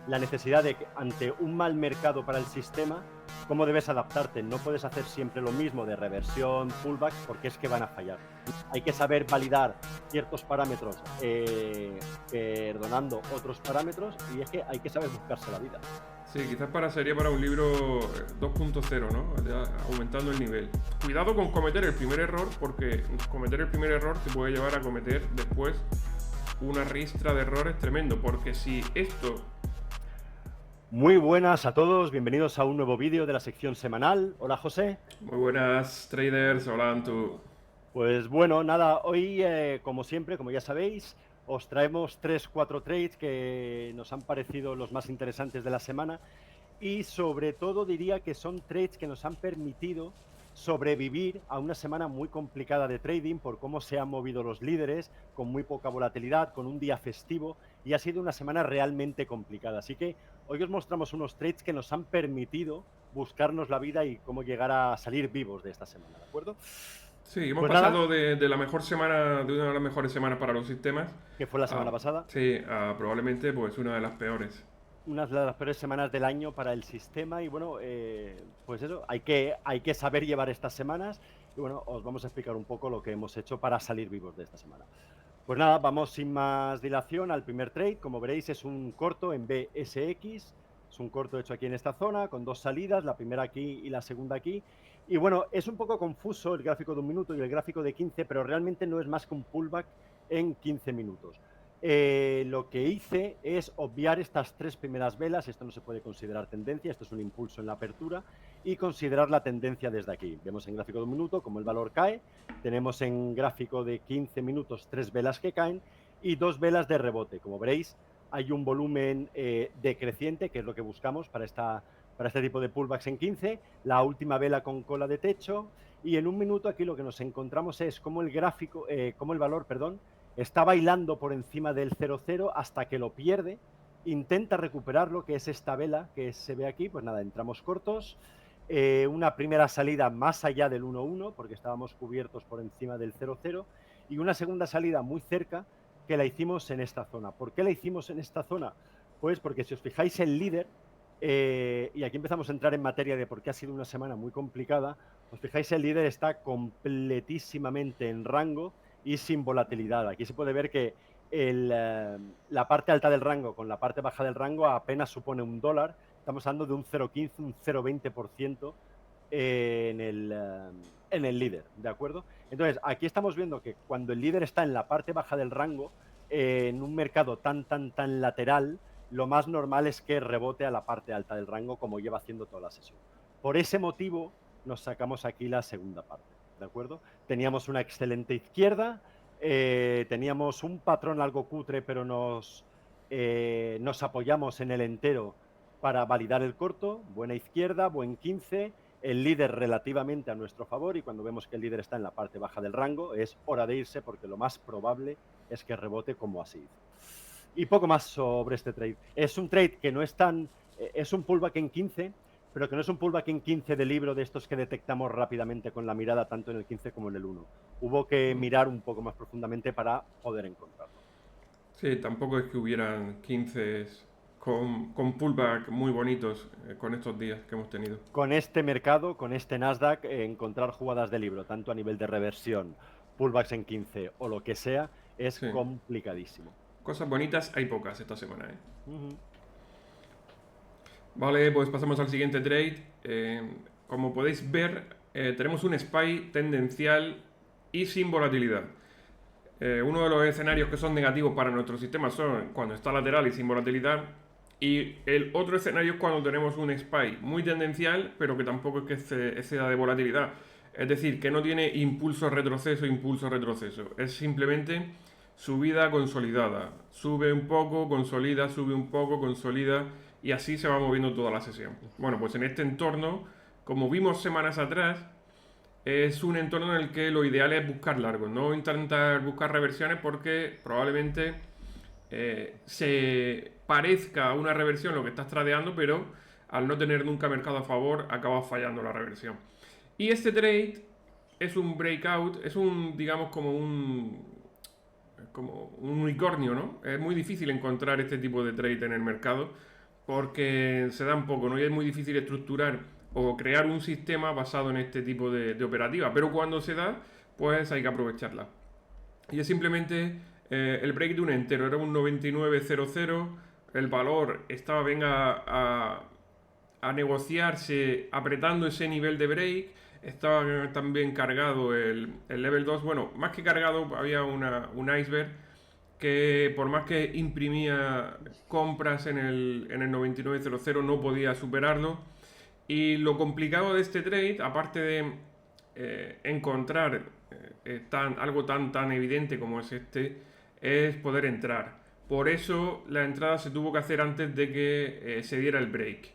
la necesidad de que ante un mal mercado para el sistema, cómo debes adaptarte. No puedes hacer siempre lo mismo de reversión, pullback, porque es que van a fallar. Hay que saber validar ciertos parámetros, perdonando otros parámetros, y es que hay que saber buscarse la vida. Sí, quizás sería para un libro 2.0, ¿no? Ya aumentando el nivel. Cuidado con cometer el primer error, porque cometer el primer error te puede llevar a cometer después una ristra de errores tremendo, porque si esto... Muy buenas a todos, bienvenidos a un nuevo vídeo de la sección semanal. Hola José. Muy buenas traders, hola Antu. Pues bueno, nada, hoy como siempre, como ya sabéis, os traemos 3, 4 trades que nos han parecido los más interesantes de la semana y sobre todo diría que son trades que nos han permitido sobrevivir a una semana muy complicada de trading por cómo se han movido los líderes, con muy poca volatilidad, con un día festivo, y ha sido una semana realmente complicada. Así que hoy os mostramos unos trades que nos han permitido buscarnos la vida y cómo llegar a salir vivos de esta semana, ¿de acuerdo? Sí, hemos Pues nada, pasado de la mejor semana, de una de las mejores semanas para los sistemas, que fue la semana a, pasada, sí, a probablemente pues una de las peores. una de las peores semanas del año para el sistema y bueno, pues eso, hay que saber llevar estas semanas y bueno, os vamos a explicar un poco lo que hemos hecho para salir vivos de esta semana. Pues nada, vamos sin más dilación al primer trade. Como veréis, es un corto en BSX. Es un corto hecho aquí en esta zona, con dos salidas, la primera aquí y la segunda aquí. Y bueno, es un poco confuso el gráfico de 1 minuto y el gráfico de 15, pero realmente no es más que un pullback en 15 minutos. Lo que hice es obviar estas 3 primeras velas. Esto no se puede considerar tendencia, esto es un impulso en la apertura, y considerar la tendencia desde aquí. Vemos en gráfico de 1 minuto cómo el valor cae. Tenemos en gráfico de 15 minutos 3 velas que caen y 2 velas de rebote. Como veréis, hay un volumen decreciente, que es lo que buscamos para este tipo de pullbacks en 15. La última vela con cola de techo, y en 1 minuto aquí lo que nos encontramos es cómo el gráfico, cómo el valor, perdón, está bailando por encima del 0,0 hasta que lo pierde, intenta recuperarlo, que es esta vela que se ve aquí. Pues nada, entramos cortos, una primera salida más allá del 1,1 porque estábamos cubiertos por encima del 0,0 y una segunda salida muy cerca que la hicimos en esta zona. ¿Por qué la hicimos en esta zona? Pues porque si os fijáis el líder, y aquí empezamos a entrar en materia de por qué ha sido una semana muy complicada, os fijáis el líder está completísimamente en rango y sin volatilidad. Aquí se puede ver que la parte alta del rango con la parte baja del rango apenas supone $1. Estamos hablando de un 0,15, un 0,20% en el líder, ¿de acuerdo? Entonces, aquí estamos viendo que cuando el líder está en la parte baja del rango, en un mercado tan lateral, lo más normal es que rebote a la parte alta del rango, como lleva haciendo toda la sesión. Por ese motivo, nos sacamos aquí la segunda parte, ¿de acuerdo? Teníamos una excelente izquierda, teníamos un patrón algo cutre, pero nos apoyamos en el entero para validar el corto. Buena izquierda, buen 15, el líder relativamente a nuestro favor, y cuando vemos que el líder está en la parte baja del rango, es hora de irse porque lo más probable es que rebote como así hizo. Y poco más sobre este trade. Es un trade que no es tan... es un pullback en 15, pero que no es un pullback en 15 de libro de estos que detectamos rápidamente con la mirada tanto en el 15 como en el 1. Hubo que mirar un poco más profundamente para poder encontrarlo. Sí, tampoco es que hubieran 15 con pullback muy bonitos con estos días que hemos tenido. Con este mercado, con este Nasdaq, encontrar jugadas de libro, tanto a nivel de reversión, pullbacks en 15 o lo que sea, es Sí, complicadísimo. cosas bonitas hay pocas esta semana, ¿eh? Uh -huh. Vale, pues pasamos al siguiente trade. Como podéis ver, tenemos un SPY tendencial y sin volatilidad. Uno de los escenarios que son negativos para nuestro sistema son cuando está lateral y sin volatilidad. Y el otro escenario es cuando tenemos un SPY muy tendencial, pero que tampoco es que exceda de volatilidad. Es decir, que no tiene impulso retroceso, impulso retroceso. Es simplemente subida consolidada. Sube un poco, consolida, sube un poco, consolida. Y así se va moviendo toda la sesión. Bueno, pues en este entorno, como vimos semanas atrás, es un entorno en el que lo ideal es buscar largos, no intentar buscar reversiones porque probablemente se parezca a una reversión lo que estás tradeando, pero al no tener nunca mercado a favor acaba fallando la reversión. Y este trade es un breakout, es un, digamos, como un unicornio, ¿no? Es muy difícil encontrar este tipo de trade en el mercado porque se da un poco, ¿no? Y es muy difícil estructurar o crear un sistema basado en este tipo de operativa, pero cuando se da, pues hay que aprovecharla. Y es simplemente el break de un entero, era un 99.00, el valor estaba venga a negociarse apretando ese nivel de break, estaba también cargado el level 2, bueno, más que cargado había un iceberg que por más que imprimía compras en el 99.00 no podía superarlo. Y lo complicado de este trade, aparte de encontrar algo tan evidente como es este, es poder entrar. Por eso la entrada se tuvo que hacer antes de que se diera el break.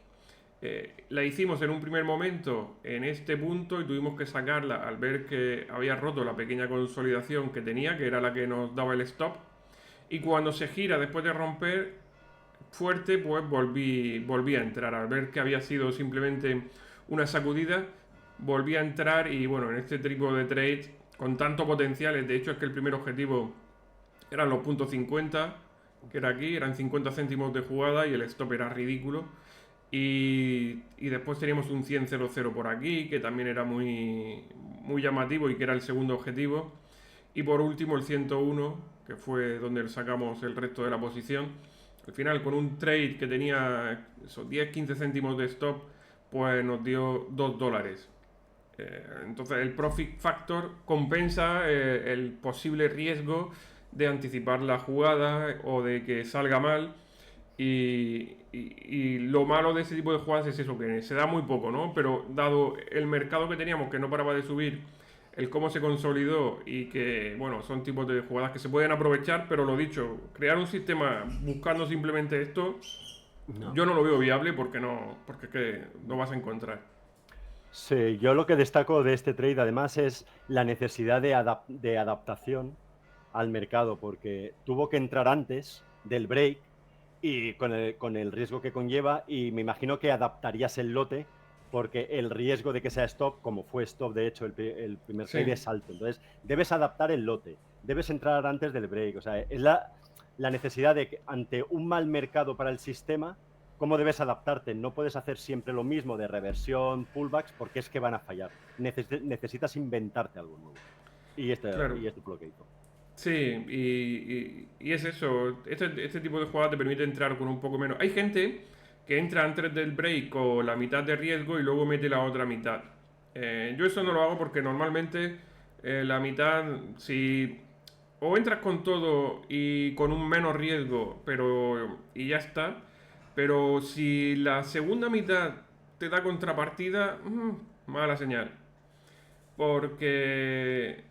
La hicimos en un primer momento en este punto y tuvimos que sacarla al ver que había roto la pequeña consolidación que tenía, que era la que nos daba el stop. Y cuando se gira después de romper fuerte, pues volví a entrar. Al ver que había sido simplemente una sacudida, volví a entrar y bueno, en este tipo de trade con tanto potencial, de hecho es que el primer objetivo eran los puntos 50, que era aquí, eran 50 céntimos de jugada y el stop era ridículo. Y después teníamos un 100-0-0 por aquí, que también era muy llamativo y que era el segundo objetivo. Y por último el 101, que fue donde sacamos el resto de la posición. Al final, con un trade que tenía esos 10-15 céntimos de stop, pues nos dio $2. Entonces el profit factor compensa el posible riesgo de anticipar la jugada o de que salga mal. Y lo malo de este tipo de jugadas es eso, que se da muy poco, ¿no? Pero dado el mercado que teníamos, que no paraba de subir, el cómo se consolidó y que, bueno, son tipos de jugadas que se pueden aprovechar, pero lo dicho, crear un sistema buscando simplemente esto, No. yo no lo veo viable porque es que no vas a encontrar. Sí, yo lo que destaco de este trade además es la necesidad de adaptación al mercado, porque tuvo que entrar antes del break y con el riesgo que conlleva, y me imagino que adaptarías el lote porque el riesgo de que sea stop, como fue stop de hecho el primer trade, Sí, es alto. Entonces debes adaptar el lote, debes entrar antes del break. O sea, es la necesidad de que ante un mal mercado para el sistema, cómo debes adaptarte. No puedes hacer siempre lo mismo de reversión, pullbacks, porque es que van a fallar. Necesitas inventarte algo nuevo. claro. Y esto fue lo que hizo. Sí, y es eso. Este tipo de jugadas te permite entrar con un poco menos. Hay gente que entra antes del break con la mitad de riesgo y luego mete la otra mitad. Yo eso no lo hago porque normalmente la mitad, si o entras con todo y con un menos riesgo, pero y ya está. Pero si la segunda mitad te da contrapartida, mala señal. Porque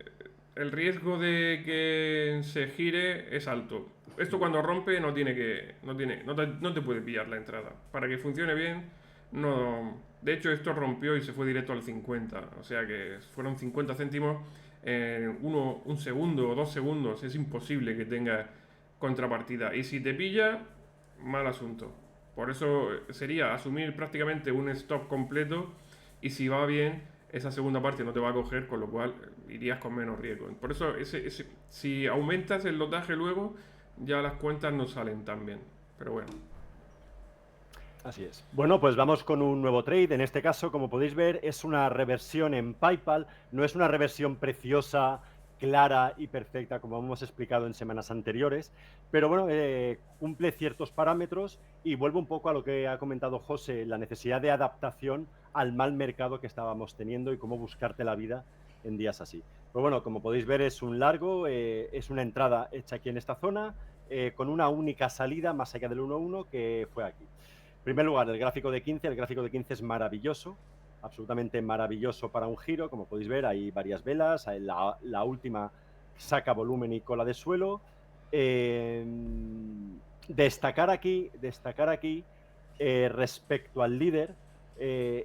el riesgo de que se gire es alto. Esto cuando rompe no te puede pillar la entrada. Para que funcione bien, no. De hecho, esto rompió y se fue directo al 50. O sea que fueron 50 céntimos en un segundo o 2 segundos. Es imposible que tenga contrapartida. Y si te pilla, mal asunto. Por eso sería asumir prácticamente un stop completo y si va bien, esa segunda parte no te va a coger, con lo cual irías con menos riesgo. Por eso, si aumentas el lotaje luego, ya las cuentas no salen tan bien. Pero bueno. Así es. Bueno, pues vamos con un nuevo trade. En este caso, como podéis ver, es una reversión en PayPal. No es una reversión preciosa, clara y perfecta, como hemos explicado en semanas anteriores. Pero bueno, cumple ciertos parámetros y vuelve un poco a lo que ha comentado José, la necesidad de adaptación al mal mercado que estábamos teniendo y cómo buscarte la vida en días así. Pues bueno, como podéis ver, es un largo, es una entrada hecha aquí en esta zona, con una única salida más allá del 1-1 que fue aquí. En primer lugar, el gráfico de 15. El gráfico de 15 es maravilloso, absolutamente maravilloso para un giro. Como podéis ver, hay varias velas. La última saca volumen y cola de suelo. Destacar aquí respecto al líder,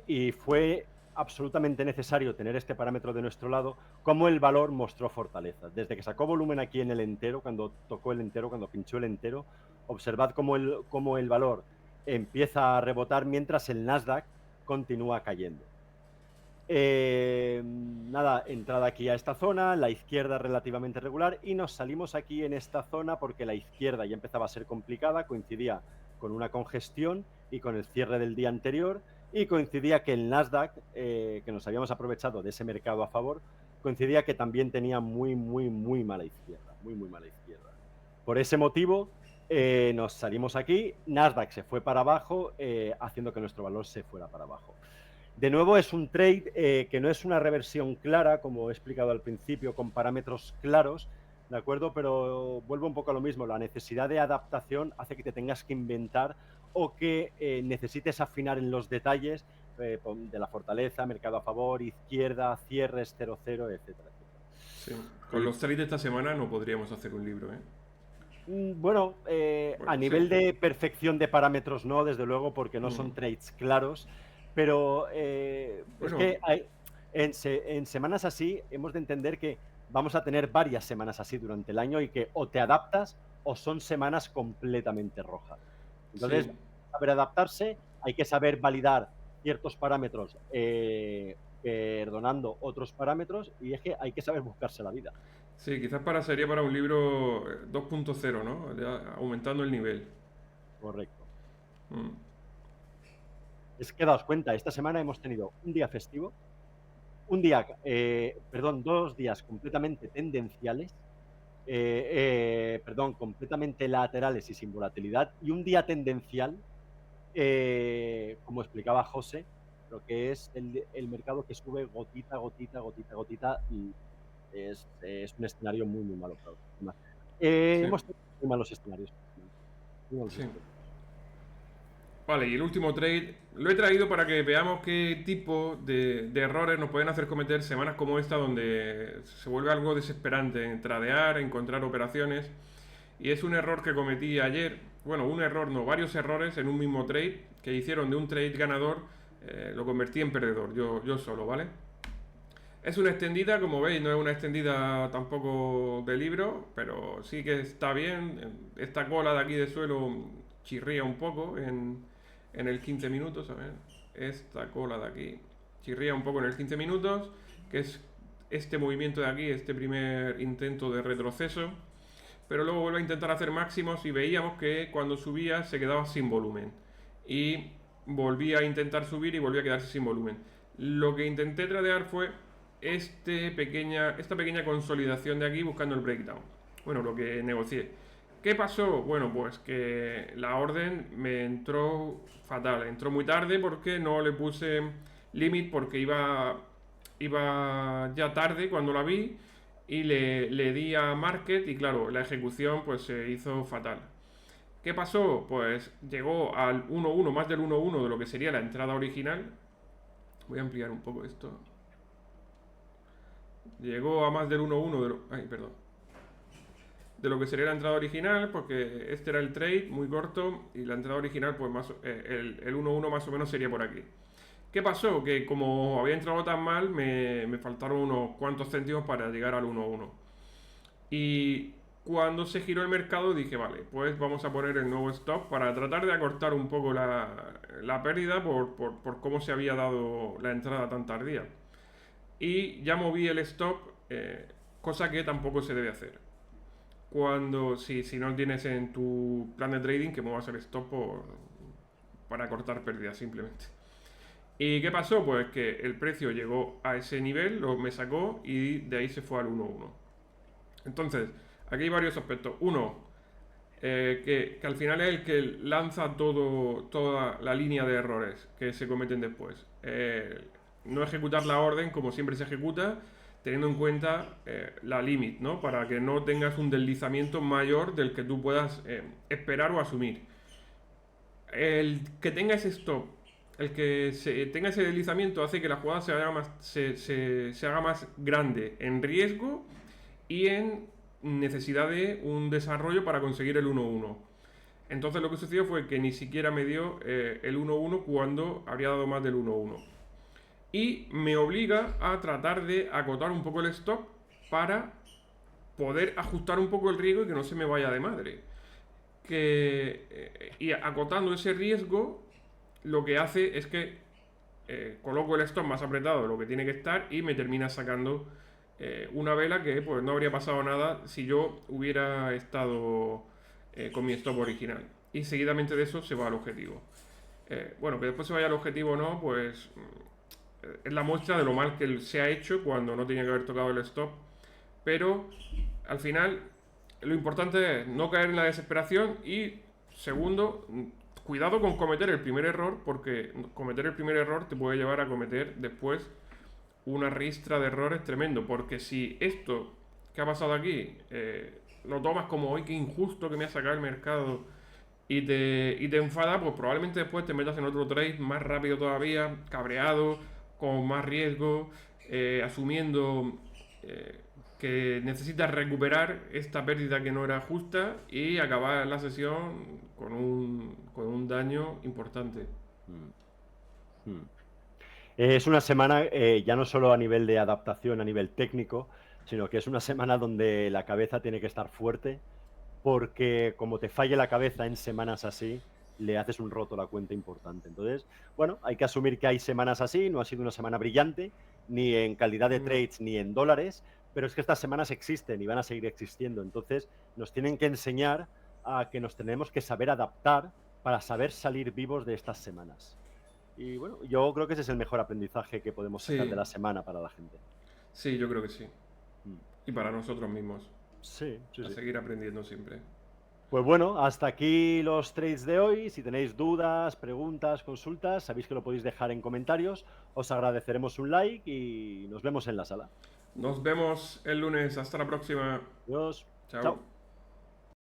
y fue absolutamente necesario tener este parámetro de nuestro lado, como el valor mostró fortaleza. Desde que sacó volumen aquí en el entero, cuando tocó el entero, cuando pinchó el entero, observad cómo el valor empieza a rebotar mientras el Nasdaq continúa cayendo. Nada, entrada aquí a esta zona, la izquierda relativamente regular, y nos salimos aquí en esta zona porque la izquierda ya empezaba a ser complicada, coincidía con una congestión y con el cierre del día anterior, y coincidía que el Nasdaq, que nos habíamos aprovechado de ese mercado a favor, coincidía que también tenía muy mala izquierda, muy mala izquierda. Por ese motivo, nos salimos aquí, Nasdaq se fue para abajo, haciendo que nuestro valor se fuera para abajo. De nuevo, es un trade que no es una reversión clara, como he explicado al principio, con parámetros claros, ¿de acuerdo? Pero vuelvo un poco a lo mismo, la necesidad de adaptación hace que te tengas que inventar o que necesites afinar en los detalles de la fortaleza, mercado a favor, izquierda, cierres 0-0, etcétera, etcétera. Sí. Con los trades de esta semana no podríamos hacer un libro, ¿eh? Bueno, a Bueno, nivel sí. de perfección de parámetros no, desde luego, porque no son Mm. trades claros, pero es Bueno, que en semanas así hemos de entender que vamos a tener varias semanas así durante el año y que o te adaptas o son semanas completamente rojas. Entonces, sí. saber adaptarse, hay que saber validar ciertos parámetros, perdonando otros parámetros, y es que hay que saber buscarse la vida. Sí, quizás sería para un libro 2.0, ¿no? Ya aumentando el nivel. Correcto. Mm. Es que daos cuenta, esta semana hemos tenido un día festivo, un día, perdón, 2 días completamente tendenciales, perdón, completamente laterales y sin volatilidad, y un día tendencial, como explicaba José, lo que es el mercado que sube gotita, gotita, gotita, gotita, y es un escenario muy malo para los sistemas. Sí, Hemos tenido muy malos escenarios. Muy malos sí. escenarios. Vale, y el último trade lo he traído para que veamos qué tipo de errores nos pueden hacer cometer semanas como esta, donde se vuelve algo desesperante en tradear, encontrar operaciones. Y es un error que cometí ayer, bueno, un error no, varios errores en un mismo trade que hicieron de un trade ganador, lo convertí en perdedor, yo solo, ¿vale? Es una extendida, como veis, no es una extendida tampoco de libro, pero sí que está bien. Esta cola de aquí de suelo chirría un poco en el 15 minutos, a ver. Esta cola de aquí chirría un poco en el 15 minutos, que es este movimiento de aquí, este primer intento de retroceso. Pero luego vuelve a intentar hacer máximos y veíamos que cuando subía se quedaba sin volumen. Y volvía a intentar subir y volvía a quedarse sin volumen. Lo que intenté tradear fue esta pequeña consolidación de aquí buscando el breakdown. Bueno, lo que negocié. ¿Qué pasó? Bueno, pues que la orden me entró fatal. Entró muy tarde porque no le puse limit porque iba ya tarde cuando la vi y le di a market y claro, la ejecución pues se hizo fatal. ¿Qué pasó? Pues llegó al 1-1, más del 1-1 de lo que sería la entrada original. Voy a ampliar un poco esto. Llegó a más del 1-1 de lo que sería la entrada original, porque este era el trade muy corto y la entrada original, pues el 1-1 más o menos sería por aquí. ¿Qué pasó? Que como había entrado tan mal, me faltaron unos cuantos céntimos para llegar al 1-1. Y cuando se giró el mercado dije, vale, pues vamos a poner el nuevo stop para tratar de acortar un poco la pérdida por cómo se había dado la entrada tan tardía. Y ya moví el stop, cosa que tampoco se debe hacer. Si no tienes en tu plan de trading que muevas el stop para cortar pérdidas simplemente. ¿Y qué pasó? Pues que el precio llegó a ese nivel, me sacó y de ahí se fue al 1-1. Entonces, aquí hay varios aspectos. Uno, que al final es el que lanza toda la línea de errores que se cometen después. No ejecutar la orden como siempre se ejecuta, teniendo en cuenta la limit, ¿no? Para que no tengas un deslizamiento mayor del que tú puedas esperar o asumir. El que tenga ese stop, el que tenga ese deslizamiento hace que la jugada se haga más grande en riesgo y en necesidad de un desarrollo para conseguir el 1-1. Entonces lo que sucedió fue que ni siquiera me dio el 1-1 cuando habría dado más del 1-1. Y me obliga a tratar de acotar un poco el stop para poder ajustar un poco el riesgo y que no se me vaya de madre. Y acotando ese riesgo, lo que hace es que coloco el stop más apretado de lo que tiene que estar y me termina sacando una vela que pues no habría pasado nada si yo hubiera estado con mi stop original. Y seguidamente de eso se va al objetivo. Bueno, que después se vaya al objetivo o no, pues es la muestra de lo mal que se ha hecho cuando no tenía que haber tocado el stop. Pero al final lo importante es no caer en la desesperación y, segundo, cuidado con cometer el primer error, porque cometer el primer error te puede llevar a cometer después una ristra de errores tremendo. Porque si esto que ha pasado aquí lo tomas como hoy, que injusto que me ha sacado el mercado y te enfada, pues probablemente después te metas en otro trade más rápido todavía, cabreado, con más riesgo, asumiendo que necesitas recuperar esta pérdida que no era justa y acabar la sesión con un daño importante. Mm. Mm. Es una semana ya no solo a nivel de adaptación, a nivel técnico, sino que es una semana donde la cabeza tiene que estar fuerte, porque como te falle la cabeza en semanas así, le haces un roto a la cuenta importante. Entonces, bueno, hay que asumir que hay semanas así, no ha sido una semana brillante, ni en calidad de No. trades, ni en dólares, pero es que estas semanas existen y van a seguir existiendo. Entonces, nos tienen que enseñar a que nos tenemos que saber adaptar para saber salir vivos de estas semanas. Y bueno, yo creo que ese es el mejor aprendizaje que podemos sacar de Sí, la semana para la gente. sí, yo creo que sí. Mm. Y para nosotros mismos, Sí, sí, a sí. seguir aprendiendo siempre. Pues bueno, hasta aquí los trades de hoy. Si tenéis dudas, preguntas, consultas, sabéis que lo podéis dejar en comentarios. Os agradeceremos un like y nos vemos en la sala. Nos vemos el lunes. Hasta la próxima. Adiós. Chao. Chao.